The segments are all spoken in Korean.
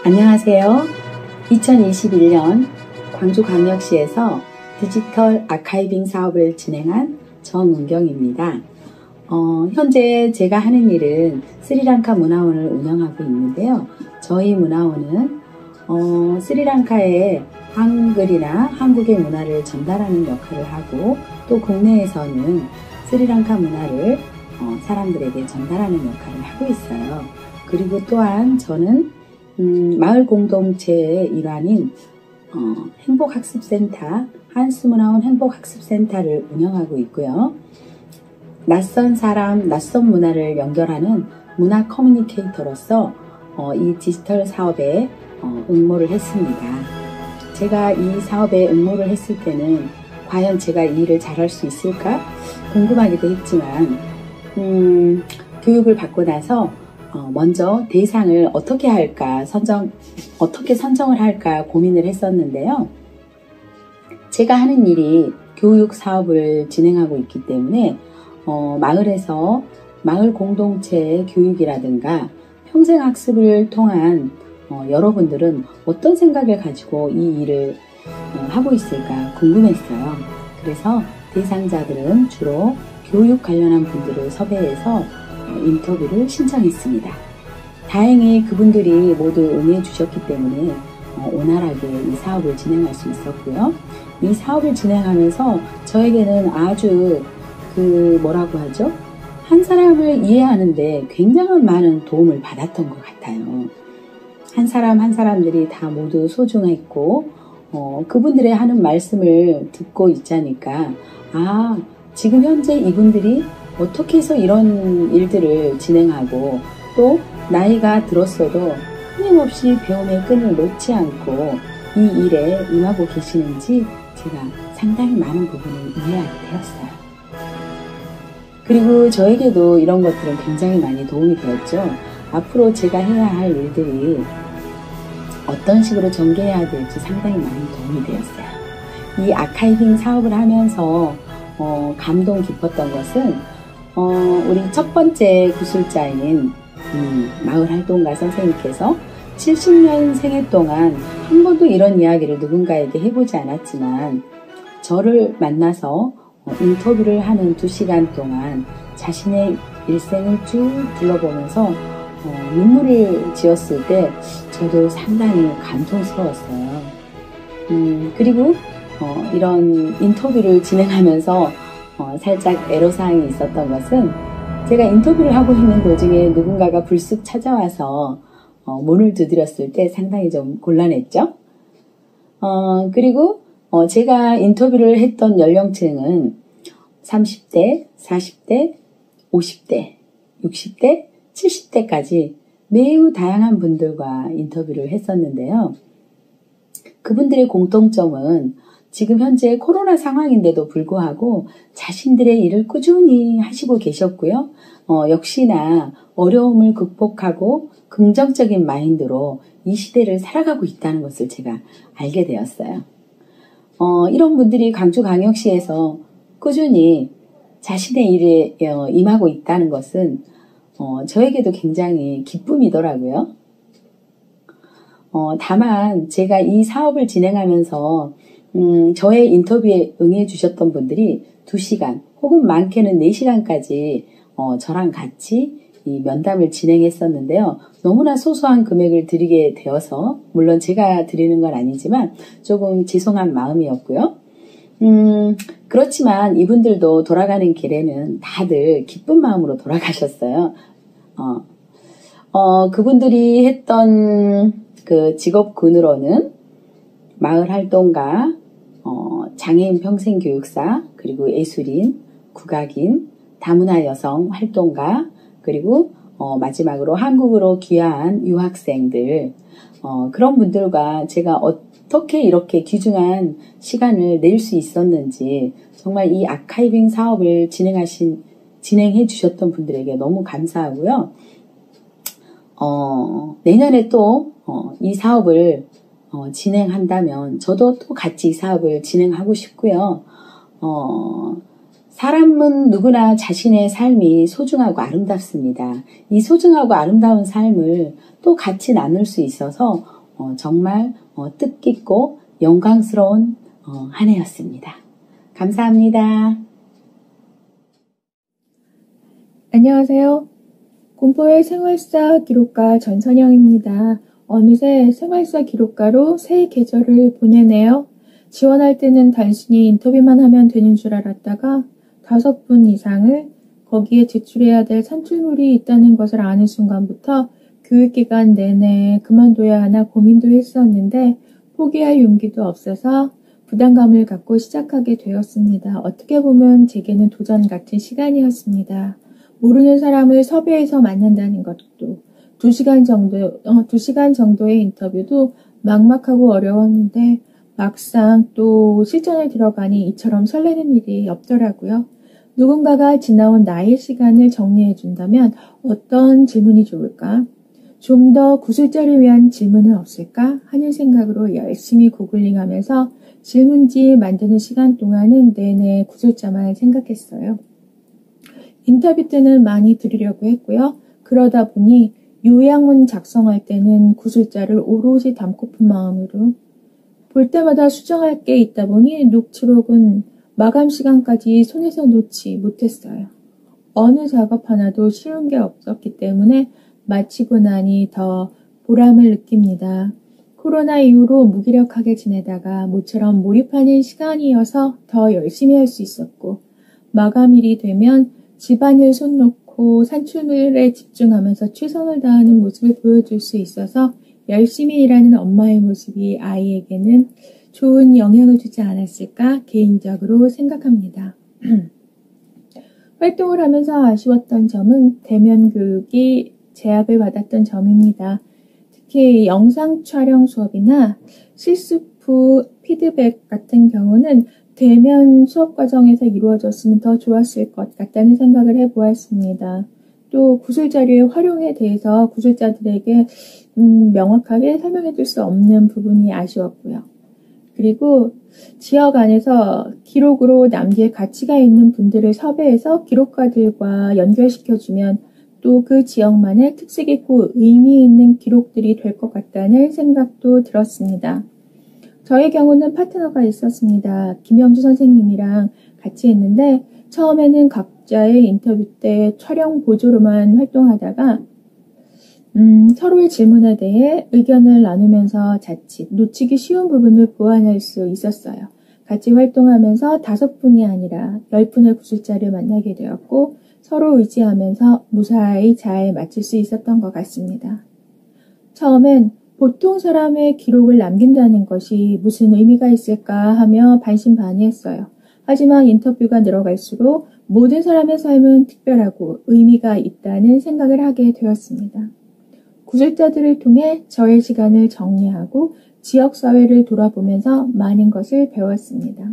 안녕하세요. 2021년 광주광역시에서 디지털 아카이빙 사업을 진행한 정은경입니다. 현재 제가 하는 일은 스리랑카 문화원을 운영하고 있는데요. 저희 문화원은 스리랑카의 한글이나 한국의 문화를 전달하는 역할을 하고, 또 국내에서는 스리랑카 문화를 사람들에게 전달하는 역할을 하고 있어요. 그리고 또한 저는 마을 공동체의 일환인 행복학습센터, 한스문화원 행복학습센터를 운영하고 있고요. 낯선 사람, 낯선 문화를 연결하는 문화 커뮤니케이터로서 이 디지털 사업에 응모를 했습니다. 제가 이 사업에 응모를 했을 때는 과연 제가 이 일을 잘할 수 있을까 궁금하기도 했지만 교육을 받고 나서 먼저 대상을 어떻게 할까, 어떻게 선정을 할까 고민을 했었는데요. 제가 하는 일이 교육 사업을 진행하고 있기 때문에 마을에서 마을 공동체의 교육이라든가 평생학습을 통한 여러분들은 어떤 생각을 가지고 이 일을 하고 있을까 궁금했어요. 그래서 대상자들은 주로 교육 관련한 분들을 섭외해서 인터뷰를 신청했습니다. 다행히 그분들이 모두 응해 주셨기 때문에 원활하게 이 사업을 진행할 수 있었고요. 이 사업을 진행하면서 저에게는 아주 한 사람을 이해하는데 굉장한 많은 도움을 받았던 것 같아요. 한 사람 한 사람들이 다 모두 소중했고 그분들의 하는 말씀을 듣고 있자니까 지금 현재 이분들이 어떻게 해서 이런 일들을 진행하고, 또 나이가 들었어도 끊임없이 배움의 끈을 놓지 않고 이 일에 임하고 계시는지 제가 상당히 많은 부분을 이해하게 되었어요. 그리고 저에게도 이런 것들은 굉장히 많이 도움이 되었죠. 앞으로 제가 해야 할 일들이 어떤 식으로 전개해야 될지 상당히 많이 도움이 되었어요. 이 아카이빙 사업을 하면서 감동 깊었던 것은 우리 첫 번째 구술자인 마을 활동가 선생님께서 70년 생애 동안 한 번도 이런 이야기를 누군가에게 해보지 않았지만, 저를 만나서 인터뷰를 하는 2시간 동안 자신의 일생을 쭉 둘러보면서 눈물을 지었을 때 저도 상당히 감동스러웠어요. 그리고 이런 인터뷰를 진행하면서 살짝 애로사항이 있었던 것은, 제가 인터뷰를 하고 있는 도중에 누군가가 불쑥 찾아와서 문을 두드렸을 때 상당히 좀 곤란했죠. 그리고 제가 인터뷰를 했던 연령층은 30대, 40대, 50대, 60대, 70대까지 매우 다양한 분들과 인터뷰를 했었는데요. 그분들의 공통점은 지금 현재 코로나 상황인데도 불구하고 자신들의 일을 꾸준히 하시고 계셨고요. 역시나 어려움을 극복하고 긍정적인 마인드로 이 시대를 살아가고 있다는 것을 제가 알게 되었어요. 이런 분들이 광주광역시에서 꾸준히 자신의 일에 임하고 있다는 것은 저에게도 굉장히 기쁨이더라고요. 다만 제가 이 사업을 진행하면서 저의 인터뷰에 응해 주셨던 분들이 2시간 혹은 많게는 4시간까지 저랑 같이 이 면담을 진행했었는데요. 너무나 소소한 금액을 드리게 되어서, 물론 제가 드리는 건 아니지만 조금 죄송한 마음이었고요. 그렇지만 이분들도 돌아가는 길에는 다들 기쁜 마음으로 돌아가셨어요. 그분들이 했던 그 직업군으로는 마을 활동가, 장애인 평생교육사, 그리고 예술인, 국악인, 다문화 여성 활동가, 그리고 마지막으로 한국으로 귀화한 유학생들, 그런 분들과 제가 어떻게 이렇게 귀중한 시간을 낼 수 있었는지, 정말 이 아카이빙 사업을 진행해 주셨던 분들에게 너무 감사하고요. 내년에 또 이 사업을 진행한다면 저도 또 같이 이 사업을 진행하고 싶고요. 사람은 누구나 자신의 삶이 소중하고 아름답습니다. 이 소중하고 아름다운 삶을 또 같이 나눌 수 있어서 정말 뜻깊고 영광스러운 한 해였습니다. 감사합니다. 안녕하세요. 공포의 생활사 기록가 전선영입니다. 어느새 생활사 기록가로 새 계절을 보내네요. 지원할 때는 단순히 인터뷰만 하면 되는 줄 알았다가 5분 이상을 거기에 제출해야 될 산출물이 있다는 것을 아는 순간부터 교육기간 내내 그만둬야 하나 고민도 했었는데 포기할 용기도 없어서 부담감을 갖고 시작하게 되었습니다. 어떻게 보면 제게는 도전 같은 시간이었습니다. 모르는 사람을 섭외해서 만난다는 것도 2시간 정도의 인터뷰도 막막하고 어려웠는데 막상 또 실전에 들어가니 이처럼 설레는 일이 없더라고요. 누군가가 지나온 나의 시간을 정리해준다면 어떤 질문이 좋을까? 좀 더 구술자를 위한 질문은 없을까? 하는 생각으로 열심히 구글링하면서 질문지 만드는 시간 동안은 내내 구술자만 생각했어요. 인터뷰 때는 많이 들으려고 했고요. 그러다 보니 요약문 작성할 때는 구술자를 오롯이 담고픈 마음으로 볼 때마다 수정할 게 있다 보니 녹취록은 마감 시간까지 손에서 놓지 못했어요. 어느 작업 하나도 쉬운 게 없었기 때문에 마치고 나니 더 보람을 느낍니다. 코로나 이후로 무기력하게 지내다가 모처럼 몰입하는 시간이어서 더 열심히 할 수 있었고 마감일이 되면 집안일 손 놓고 산출물에 집중하면서 최선을 다하는 모습을 보여줄 수 있어서 열심히 일하는 엄마의 모습이 아이에게는 좋은 영향을 주지 않았을까 개인적으로 생각합니다. 활동을 하면서 아쉬웠던 점은 대면 교육이 제압을 받았던 점입니다. 특히 영상 촬영 수업이나 실습 후 피드백 같은 경우는 대면 수업 과정에서 이루어졌으면 더 좋았을 것 같다는 생각을 해보았습니다. 또 구술자료의 활용에 대해서 구술자들에게 명확하게 설명해 줄 수 없는 부분이 아쉬웠고요. 그리고 지역 안에서 기록으로 남길 가치가 있는 분들을 섭외해서 기록가들과 연결시켜주면 또 그 지역만의 특색 있고 의미 있는 기록들이 될 것 같다는 생각도 들었습니다. 저의 경우는 파트너가 있었습니다. 김영주 선생님이랑 같이 했는데 처음에는 각자의 인터뷰 때 촬영 보조로만 활동하다가 서로의 질문에 대해 의견을 나누면서 자칫 놓치기 쉬운 부분을 보완할 수 있었어요. 같이 활동하면서 5분이 아니라 10분의 구술자를 만나게 되었고 서로 의지하면서 무사히 잘 마칠 수 있었던 것 같습니다. 처음엔 보통 사람의 기록을 남긴다는 것이 무슨 의미가 있을까 하며 반신반의했어요. 하지만 인터뷰가 늘어갈수록 모든 사람의 삶은 특별하고 의미가 있다는 생각을 하게 되었습니다. 구술자들을 통해 저의 시간을 정리하고 지역사회를 돌아보면서 많은 것을 배웠습니다.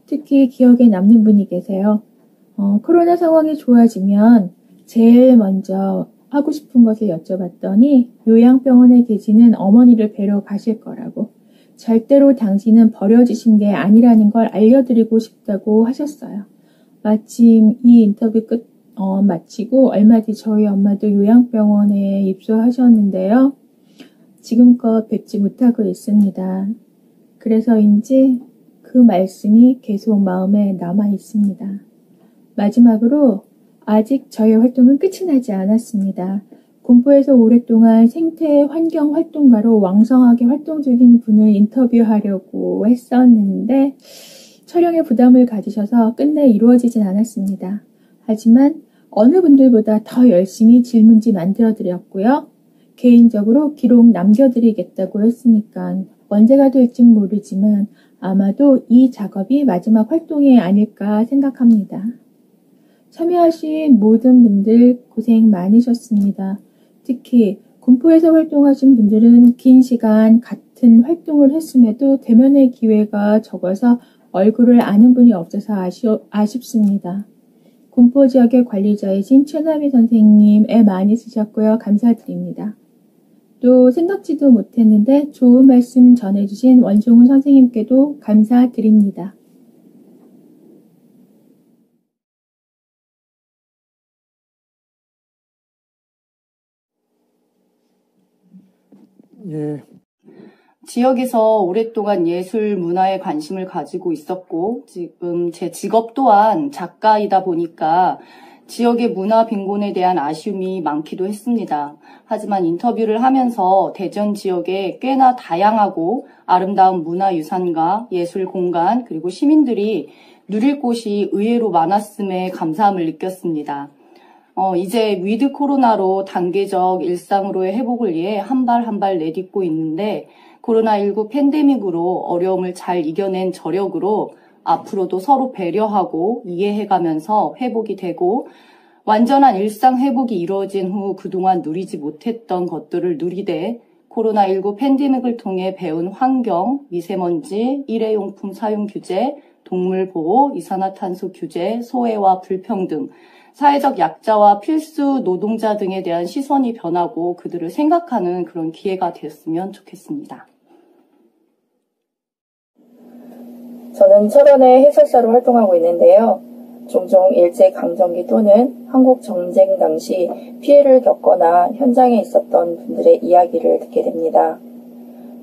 특히 기억에 남는 분이 계세요. 코로나 상황이 좋아지면 제일 먼저 하고 싶은 것을 여쭤봤더니 요양병원에 계시는 어머니를 뵈러 가실 거라고, 절대로 당신은 버려지신 게 아니라는 걸 알려드리고 싶다고 하셨어요. 마침 이 인터뷰 마치고 얼마 뒤 저희 엄마도 요양병원에 입소하셨는데요. 지금껏 뵙지 못하고 있습니다. 그래서인지 그 말씀이 계속 마음에 남아 있습니다. 마지막으로 아직 저의 활동은 끝이 나지 않았습니다. 군포에서 오랫동안 생태 환경 활동가로 왕성하게 활동 중인 분을 인터뷰하려고 했었는데 촬영에 부담을 가지셔서 끝내 이루어지진 않았습니다. 하지만 어느 분들보다 더 열심히 질문지 만들어드렸고요. 개인적으로 기록 남겨드리겠다고 했으니까 언제가 될진 모르지만 아마도 이 작업이 마지막 활동이 아닐까 생각합니다. 참여하신 모든 분들 고생 많으셨습니다. 특히 군포에서 활동하신 분들은 긴 시간 같은 활동을 했음에도 대면의 기회가 적어서 얼굴을 아는 분이 없어서 아쉽습니다. 군포 지역의 관리자이신 최남희 선생님 애 많이 쓰셨고요. 감사드립니다. 또 생각지도 못했는데 좋은 말씀 전해주신 원종훈 선생님께도 감사드립니다. 예. 지역에서 오랫동안 예술 문화에 관심을 가지고 있었고 지금 제 직업 또한 작가이다 보니까 지역의 문화 빈곤에 대한 아쉬움이 많기도 했습니다. 하지만 인터뷰를 하면서 대전 지역에 꽤나 다양하고 아름다운 문화유산과 예술 공간 그리고 시민들이 누릴 곳이 의외로 많았음에 감사함을 느꼈습니다. 이제 위드 코로나로 단계적 일상으로의 회복을 위해 한 발 한 발 내딛고 있는데 코로나19 팬데믹으로 어려움을 잘 이겨낸 저력으로 앞으로도 서로 배려하고 이해해가면서 회복이 되고 완전한 일상 회복이 이루어진 후 그동안 누리지 못했던 것들을 누리되 코로나19 팬데믹을 통해 배운 환경, 미세먼지, 일회용품 사용 규제, 동물 보호, 이산화탄소 규제, 소외와 불평등, 사회적 약자와 필수 노동자 등에 대한 시선이 변하고 그들을 생각하는 그런 기회가 됐으면 좋겠습니다. 저는 철원의 해설사로 활동하고 있는데요. 종종 일제강점기 또는 한국 정쟁 당시 피해를 겪거나 현장에 있었던 분들의 이야기를 듣게 됩니다.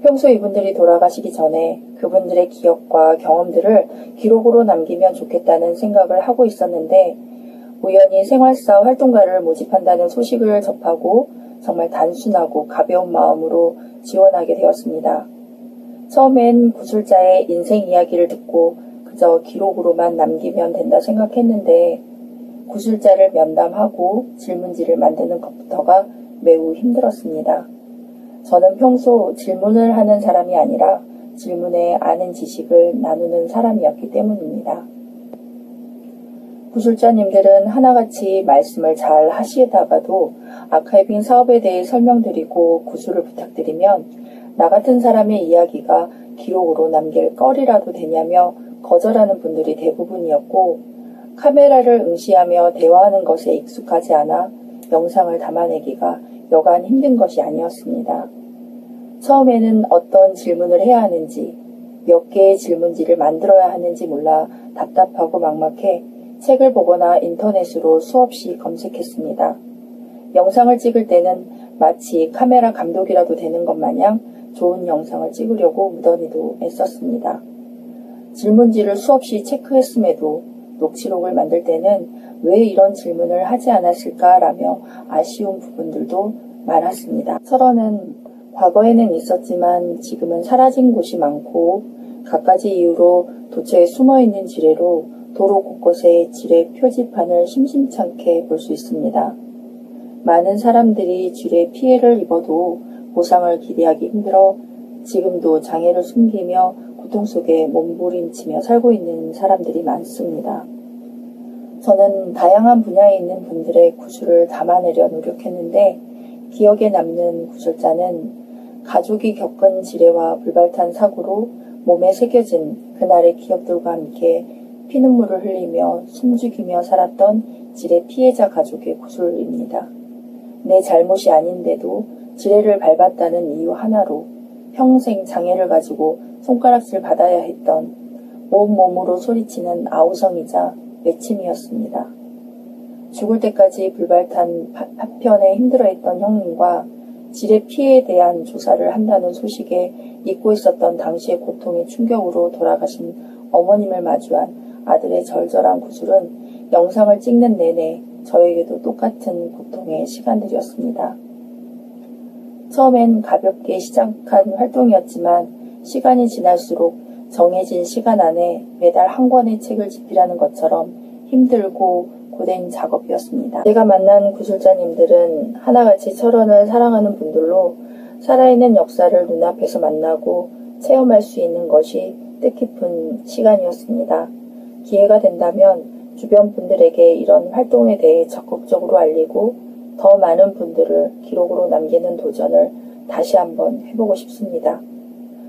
평소 이분들이 돌아가시기 전에 그분들의 기억과 경험들을 기록으로 남기면 좋겠다는 생각을 하고 있었는데 우연히 생활사 활동가를 모집한다는 소식을 접하고 정말 단순하고 가벼운 마음으로 지원하게 되었습니다. 처음엔 구술자의 인생 이야기를 듣고 그저 기록으로만 남기면 된다 생각했는데 구술자를 면담하고 질문지를 만드는 것부터가 매우 힘들었습니다. 저는 평소 질문을 하는 사람이 아니라 질문에 아는 지식을 나누는 사람이었기 때문입니다. 구술자님들은 하나같이 말씀을 잘 하시다가도 아카이빙 사업에 대해 설명드리고 구술을 부탁드리면 나 같은 사람의 이야기가 기록으로 남길 거리라도 되냐며 거절하는 분들이 대부분이었고 카메라를 응시하며 대화하는 것에 익숙하지 않아 영상을 담아내기가 여간 힘든 것이 아니었습니다. 처음에는 어떤 질문을 해야 하는지 몇 개의 질문지를 만들어야 하는지 몰라 답답하고 막막해 책을 보거나 인터넷으로 수없이 검색했습니다. 영상을 찍을 때는 마치 카메라 감독이라도 되는 것 마냥 좋은 영상을 찍으려고 무던히도 애썼습니다. 질문지를 수없이 체크했음에도 녹취록을 만들 때는 왜 이런 질문을 하지 않았을까라며 아쉬운 부분들도 많았습니다. 철원은 과거에는 있었지만 지금은 사라진 곳이 많고 갖가지 이유로 도처에 숨어있는 지뢰로 도로 곳곳에 지뢰 표지판을 심심찮게 볼 수 있습니다. 많은 사람들이 지뢰 피해를 입어도 보상을 기대하기 힘들어 지금도 장애를 숨기며 고통 속에 몸부림치며 살고 있는 사람들이 많습니다. 저는 다양한 분야에 있는 분들의 구술을 담아내려 노력했는데 기억에 남는 구술자는 가족이 겪은 지뢰와 불발탄 사고로 몸에 새겨진 그날의 기억들과 함께 피눈물을 흘리며 숨죽이며 살았던 지뢰 피해자 가족의 구술입니다. 내 잘못이 아닌데도 지뢰를 밟았다는 이유 하나로 평생 장애를 가지고 손가락질 받아야 했던 온몸으로 소리치는 아우성이자 외침이었습니다. 죽을 때까지 불발탄 파편에 힘들어했던 형님과 지뢰 피해에 대한 조사를 한다는 소식에 잊고 있었던 당시의 고통의 충격으로 돌아가신 어머님을 마주한 아들의 절절한 구술은 영상을 찍는 내내 저에게도 똑같은 고통의 시간들이었습니다. 처음엔 가볍게 시작한 활동이었지만 시간이 지날수록 정해진 시간 안에 매달 한 권의 책을 집필하는 것처럼 힘들고 고된 작업이었습니다. 제가 만난 구술자님들은 하나같이 철원을 사랑하는 분들로 살아있는 역사를 눈앞에서 만나고 체험할 수 있는 것이 뜻깊은 시간이었습니다. 기회가 된다면 주변 분들에게 이런 활동에 대해 적극적으로 알리고 더 많은 분들을 기록으로 남기는 도전을 다시 한번 해보고 싶습니다.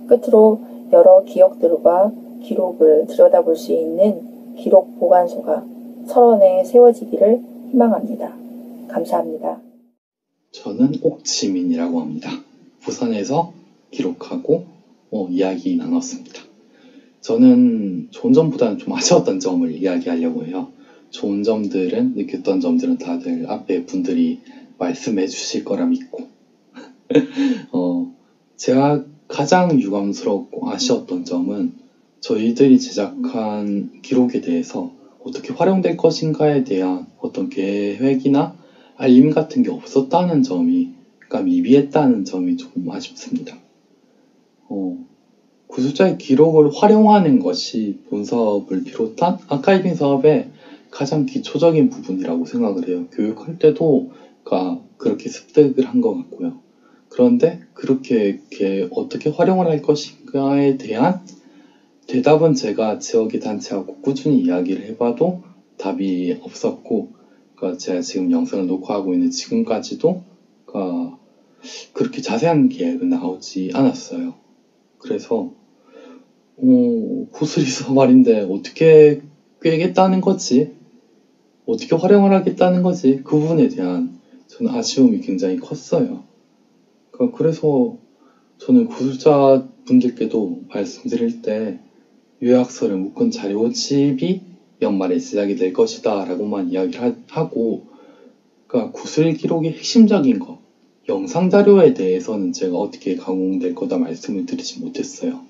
끝으로 여러 기억들과 기록을 들여다볼 수 있는 기록 보관소가 철원에 세워지기를 희망합니다. 감사합니다. 저는 옥지민이라고 합니다. 부산에서 기록하고 이야기 나눴습니다. 저는 좋은 점보다는 좀 아쉬웠던 점을 이야기하려고 해요. 좋은 점들은, 느꼈던 점들은 다들 앞에 분들이 말씀해 주실 거라 믿고 제가 가장 유감스럽고 아쉬웠던 점은 저희들이 제작한 기록에 대해서 어떻게 활용될 것인가에 대한 어떤 계획이나 알림 같은 게 없었다는 점이, 그러니까 미비했다는 점이 조금 아쉽습니다. 구술자의 기록을 활용하는 것이 본 사업을 비롯한 아카이빙 사업의 가장 기초적인 부분이라고 생각을 해요. 교육할 때도 그렇게 습득을 한 것 같고요. 그런데 그렇게 어떻게 활용을 할 것인가에 대한 대답은 제가 지역의 단체하고 꾸준히 이야기를 해봐도 답이 없었고, 제가 지금 영상을 녹화하고 있는 지금까지도 그렇게 자세한 계획은 나오지 않았어요. 그래서 구슬이서 말인데 어떻게 꿰겠다는 거지? 어떻게 활용을 하겠다는 거지? 그 부분에 대한 저는 아쉬움이 굉장히 컸어요. 그래서 저는 구술자 분들께도 말씀드릴 때 요약서를 묶은 자료집이 연말에 시작이 될 것이다 라고만 이야기를 하고, 구술 기록의 핵심적인 거, 영상 자료에 대해서는 제가 어떻게 가공될 거다 말씀을 드리지 못했어요.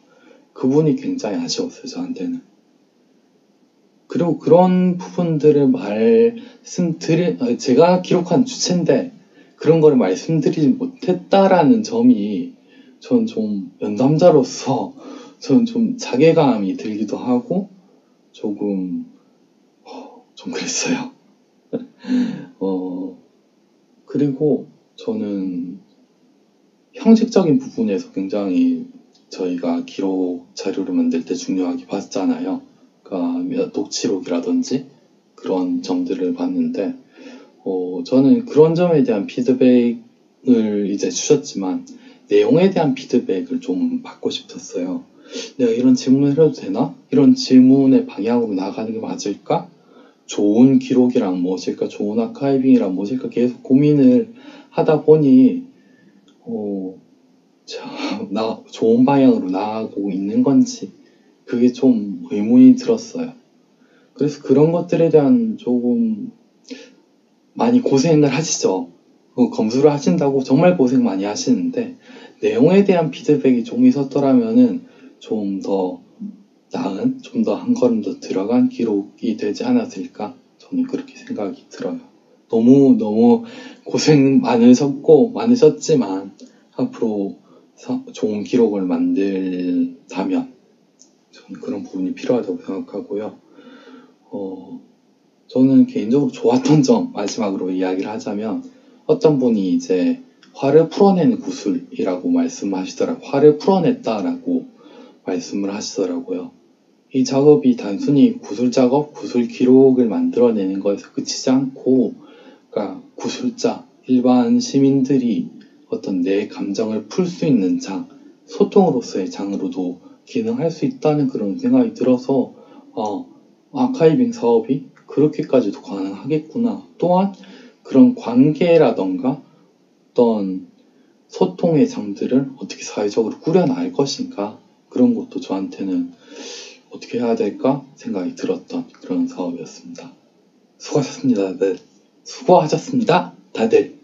그 부분이 굉장히 아쉬웠어요, 저한테는. 그리고 그런 부분들을 제가 기록한 주체인데 그런 거를 말씀드리지 못했다라는 점이 전 좀 연담자로서 저는 좀 자괴감이 들기도 하고 조금 좀 그랬어요. 그리고 저는 형식적인 부분에서 굉장히 저희가 기록 자료를 만들 때 중요하게 봤잖아요. 녹취록이라든지 그런 점들을 봤는데 저는 그런 점에 대한 피드백을 이제 주셨지만 내용에 대한 피드백을 좀 받고 싶었어요. 내가 이런 질문을 해도 되나? 이런 질문의 방향으로 나가는 게 맞을까? 좋은 기록이란 무엇일까? 좋은 아카이빙이란 무엇일까? 계속 고민을 하다 보니 좋은 방향으로 나가고 있는 건지 그게 좀 의문이 들었어요. 그래서 그런 것들에 대한 조금 많이 고생을 하시죠. 검수를 하신다고 정말 고생 많이 하시는데 내용에 대한 피드백이 좀 있었더라면은 좀 더 나은, 좀 더 한 걸음 더 들어간 기록이 되지 않았을까? 저는 그렇게 생각이 들어요. 너무 고생 많으셨지만 앞으로 좋은 기록을 만들다면 저는 그런 부분이 필요하다고 생각하고요. 저는 개인적으로 좋았던 점 마지막으로 이야기를 하자면 어떤 분이 이제 화를 풀어내는 구술이라고 말씀하시더라고요. 화를 풀어냈다라고 말씀을 하시더라고요. 이 작업이 단순히 구술 작업, 구술 기록을 만들어내는 것에서 그치지 않고 구술자, 일반 시민들이 어떤 내 감정을 풀 수 있는 장, 소통으로서의 장으로도 기능할 수 있다는 그런 생각이 들어서 아카이빙 사업이 그렇게까지도 가능하겠구나. 또한 그런 관계라던가 어떤 소통의 장들을 어떻게 사회적으로 꾸려나갈 것인가, 그런 것도 저한테는 어떻게 해야 될까 생각이 들었던 그런 사업이었습니다. 수고하셨습니다, 다들. 수고하셨습니다, 다들.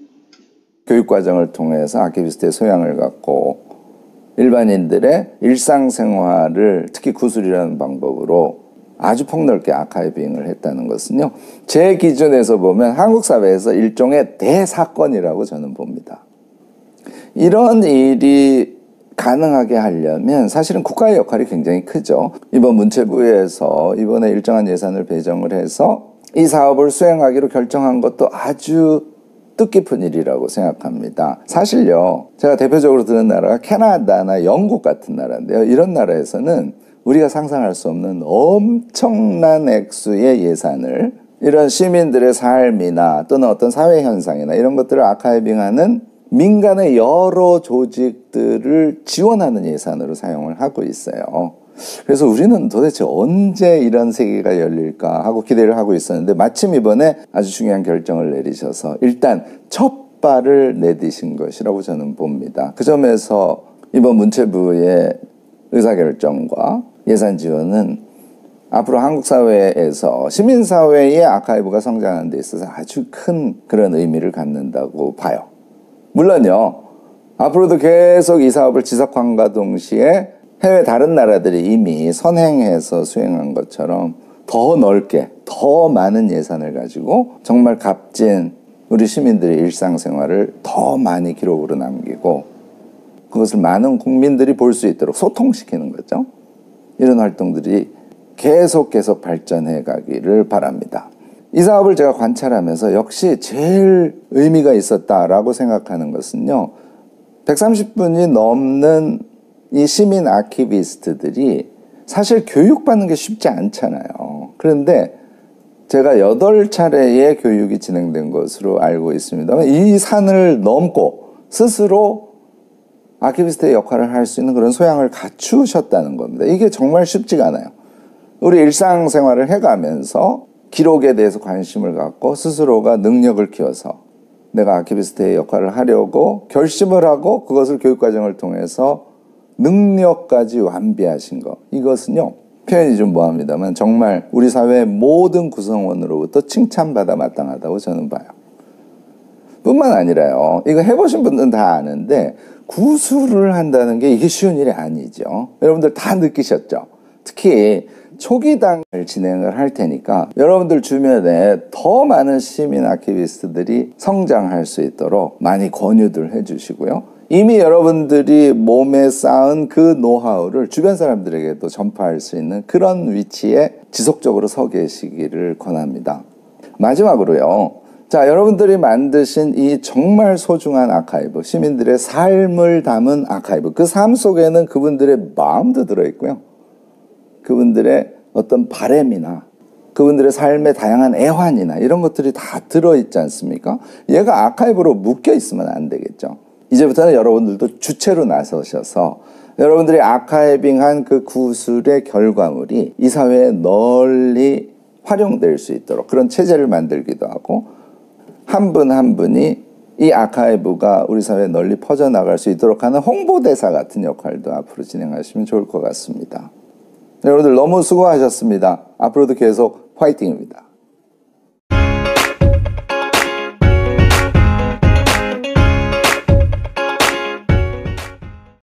교육과정을 통해서 아키비스트의 소양을 갖고 일반인들의 일상생활을 특히 구술이라는 방법으로 아주 폭넓게 아카이빙을 했다는 것은요, 제 기준에서 보면 한국 사회에서 일종의 대사건이라고 저는 봅니다. 이런 일이 가능하게 하려면 사실은 국가의 역할이 굉장히 크죠. 이번 문체부에서 이번에 일정한 예산을 배정을 해서 이 사업을 수행하기로 결정한 것도 아주 뜻깊은 일이라고 생각합니다. 사실요, 제가 대표적으로 드는 나라가 캐나다나 영국 같은 나라인데요. 이런 나라에서는 우리가 상상할 수 없는 엄청난 액수의 예산을 이런 시민들의 삶이나 또는 어떤 사회 현상이나 이런 것들을 아카이빙하는 민간의 여러 조직들을 지원하는 예산으로 사용을 하고 있어요. 그래서 우리는 도대체 언제 이런 세계가 열릴까 하고 기대를 하고 있었는데 마침 이번에 아주 중요한 결정을 내리셔서 일단 첫 발을 내디신 것이라고 저는 봅니다. 그 점에서 이번 문체부의 의사결정과 예산 지원은 앞으로 한국 사회에서 시민사회의 아카이브가 성장하는 데 있어서 아주 큰 그런 의미를 갖는다고 봐요. 물론요, 앞으로도 계속 이 사업을 지속함과 동시에 해외 다른 나라들이 이미 선행해서 수행한 것처럼 더 넓게 더 많은 예산을 가지고 정말 값진 우리 시민들의 일상생활을 더 많이 기록으로 남기고 그것을 많은 국민들이 볼 수 있도록 소통시키는 거죠. 이런 활동들이 계속 발전해 가기를 바랍니다. 이 사업을 제가 관찰하면서 역시 제일 의미가 있었다라고 생각하는 것은요. 130분이 넘는 이 시민 아키비스트들이 사실 교육받는 게 쉽지 않잖아요. 그런데 제가 8차례의 교육이 진행된 것으로 알고 있습니다만 이 산을 넘고 스스로 아키비스트의 역할을 할 수 있는 그런 소양을 갖추셨다는 겁니다. 이게 정말 쉽지가 않아요. 우리 일상생활을 해가면서 기록에 대해서 관심을 갖고 스스로가 능력을 키워서 내가 아키비스트의 역할을 하려고 결심을 하고 그것을 교육과정을 통해서 능력까지 완비하신 것. 이것은요. 표현이 좀 뭐합니다만 정말 우리 사회의 모든 구성원으로부터 칭찬받아 마땅하다고 저는 봐요. 뿐만 아니라요. 이거 해보신 분들은 다 아는데 구술을 한다는 게 이게 쉬운 일이 아니죠. 여러분들 다 느끼셨죠? 특히 초기 단계를 진행을 할 테니까 여러분들 주변에 더 많은 시민 아키비스트들이 성장할 수 있도록 많이 권유들 해주시고요. 이미 여러분들이 몸에 쌓은 그 노하우를 주변 사람들에게도 전파할 수 있는 그런 위치에 지속적으로 서 계시기를 권합니다. 마지막으로요. 자, 여러분들이 만드신 이 정말 소중한 아카이브, 시민들의 삶을 담은 아카이브, 그 삶 속에는 그분들의 마음도 들어있고요. 그분들의 어떤 바램이나 그분들의 삶의 다양한 애환이나 이런 것들이 다 들어있지 않습니까? 얘가 아카이브로 묶여 있으면 안 되겠죠. 이제부터는 여러분들도 주체로 나서셔서 여러분들이 아카이빙한 그 구술의 결과물이 이 사회에 널리 활용될 수 있도록 그런 체제를 만들기도 하고 한 분 한 분이 이 아카이브가 우리 사회에 널리 퍼져나갈 수 있도록 하는 홍보대사 같은 역할도 앞으로 진행하시면 좋을 것 같습니다. 여러분들 너무 수고하셨습니다. 앞으로도 계속 화이팅입니다.